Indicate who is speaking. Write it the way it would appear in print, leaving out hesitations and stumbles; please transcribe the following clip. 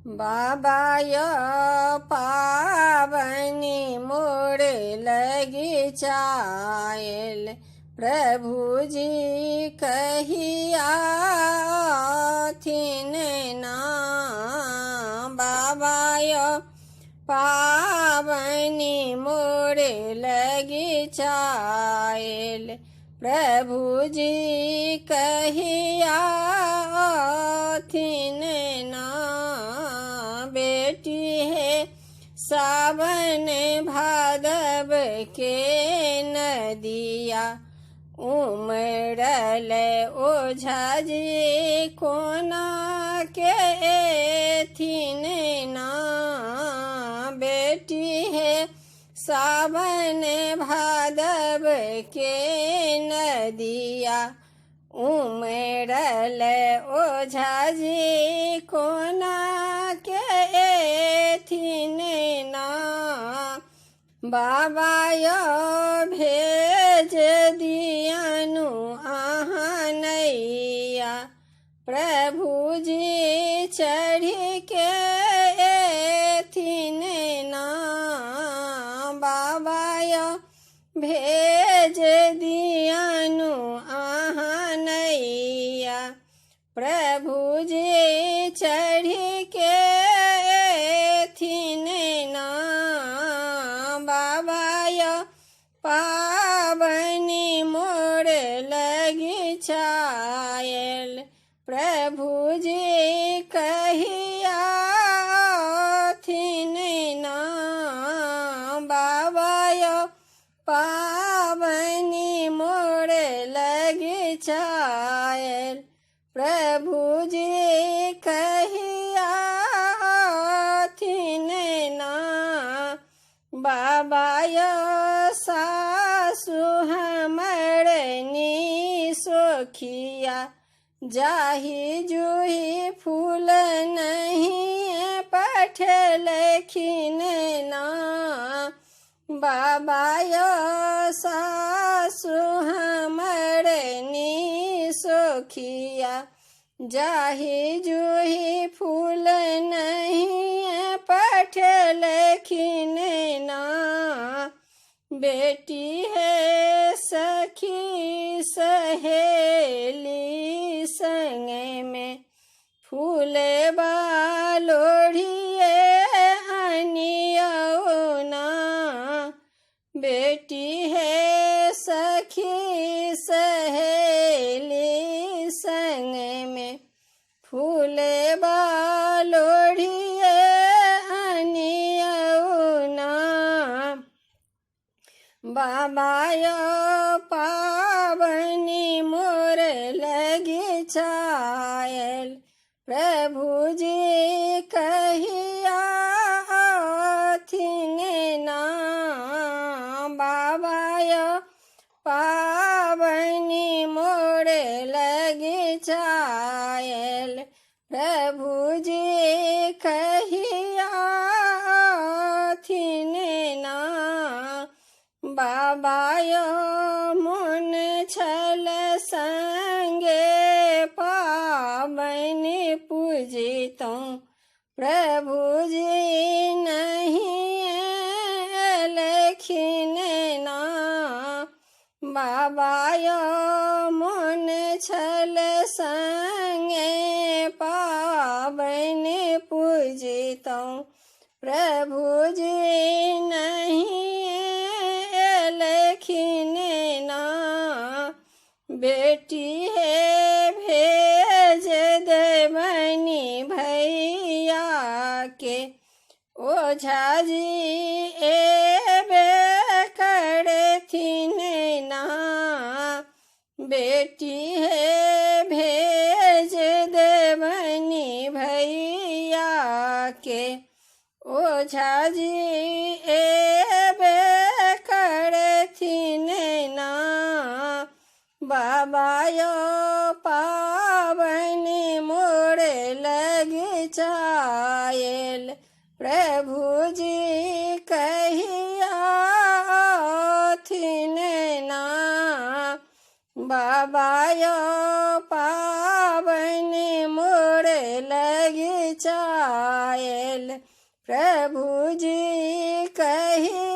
Speaker 1: बाबा यो पावनी मोड़ लगी चायल, प्रभु जी कहिया थिन ना। बाबा यो पावनी मोड़ लगी चायल, प्रभु जी कहिया थिन ना। बेटी है सावन भादव के नदिया, उमड़ल ओझा जी कोना के थिन ना। बेटी है सावन भादव के नदिया, उमड़ल ओझा जी कोना के थिन ना। बाबा यो भेज दियानु आहाँ नैया, प्रभु जी चढ़ी के थिन ना। बाबा यो भेज दियानु आहाँ नैया, प्रभु जी चढ़ी के थिन ना। बाबा यो पावनी मोड़ लगी चायल, प्रभु जी कहिया थिन ना। बाबा यो पावनी मोड़ लगी चायल, प्रभु जी कहिया थिन ना। बाबा यो सासु हमरनी सोखिया, जाही जूही फूल नहीं पठलखिन ना। बाबा यो सासु हमरनी सोखिया, जाही जूही फूल नहीं पठलखिन ना। बेटी है सखी सहेली संग में, फूल बालोढ़िए अनियो ना। बेटी है सखी सहेली संग में, फूल बालोढ़िए अनियो ना। बाबा यो पावनी मोर लगी चायल, प्रभु जी कहिया थिन ना। बाबा यो पावनी मोड़ लगी चायल, प्रभु जी कहिया थिन ना। बाबा यो मुन छल संगे पावनी पूजितों, प्रभु जी नहीं लखिन ना। बाबा यो मुन छल संगे पावनी पूजितों, प्रभु जी नहीं लखिन ना। बेटी है भेज देवनी भैया के, ओझा जी एबे करथिन ना। बेटी है भेज देवनी भैया के, ओझा जी एबे करथिन ना। बाबा यो पावनी मोड़ लगी चायल, प्रभु जी कहिया थिन ना। बाबा यो पावन मोर लगी चायल प्रभु जी कही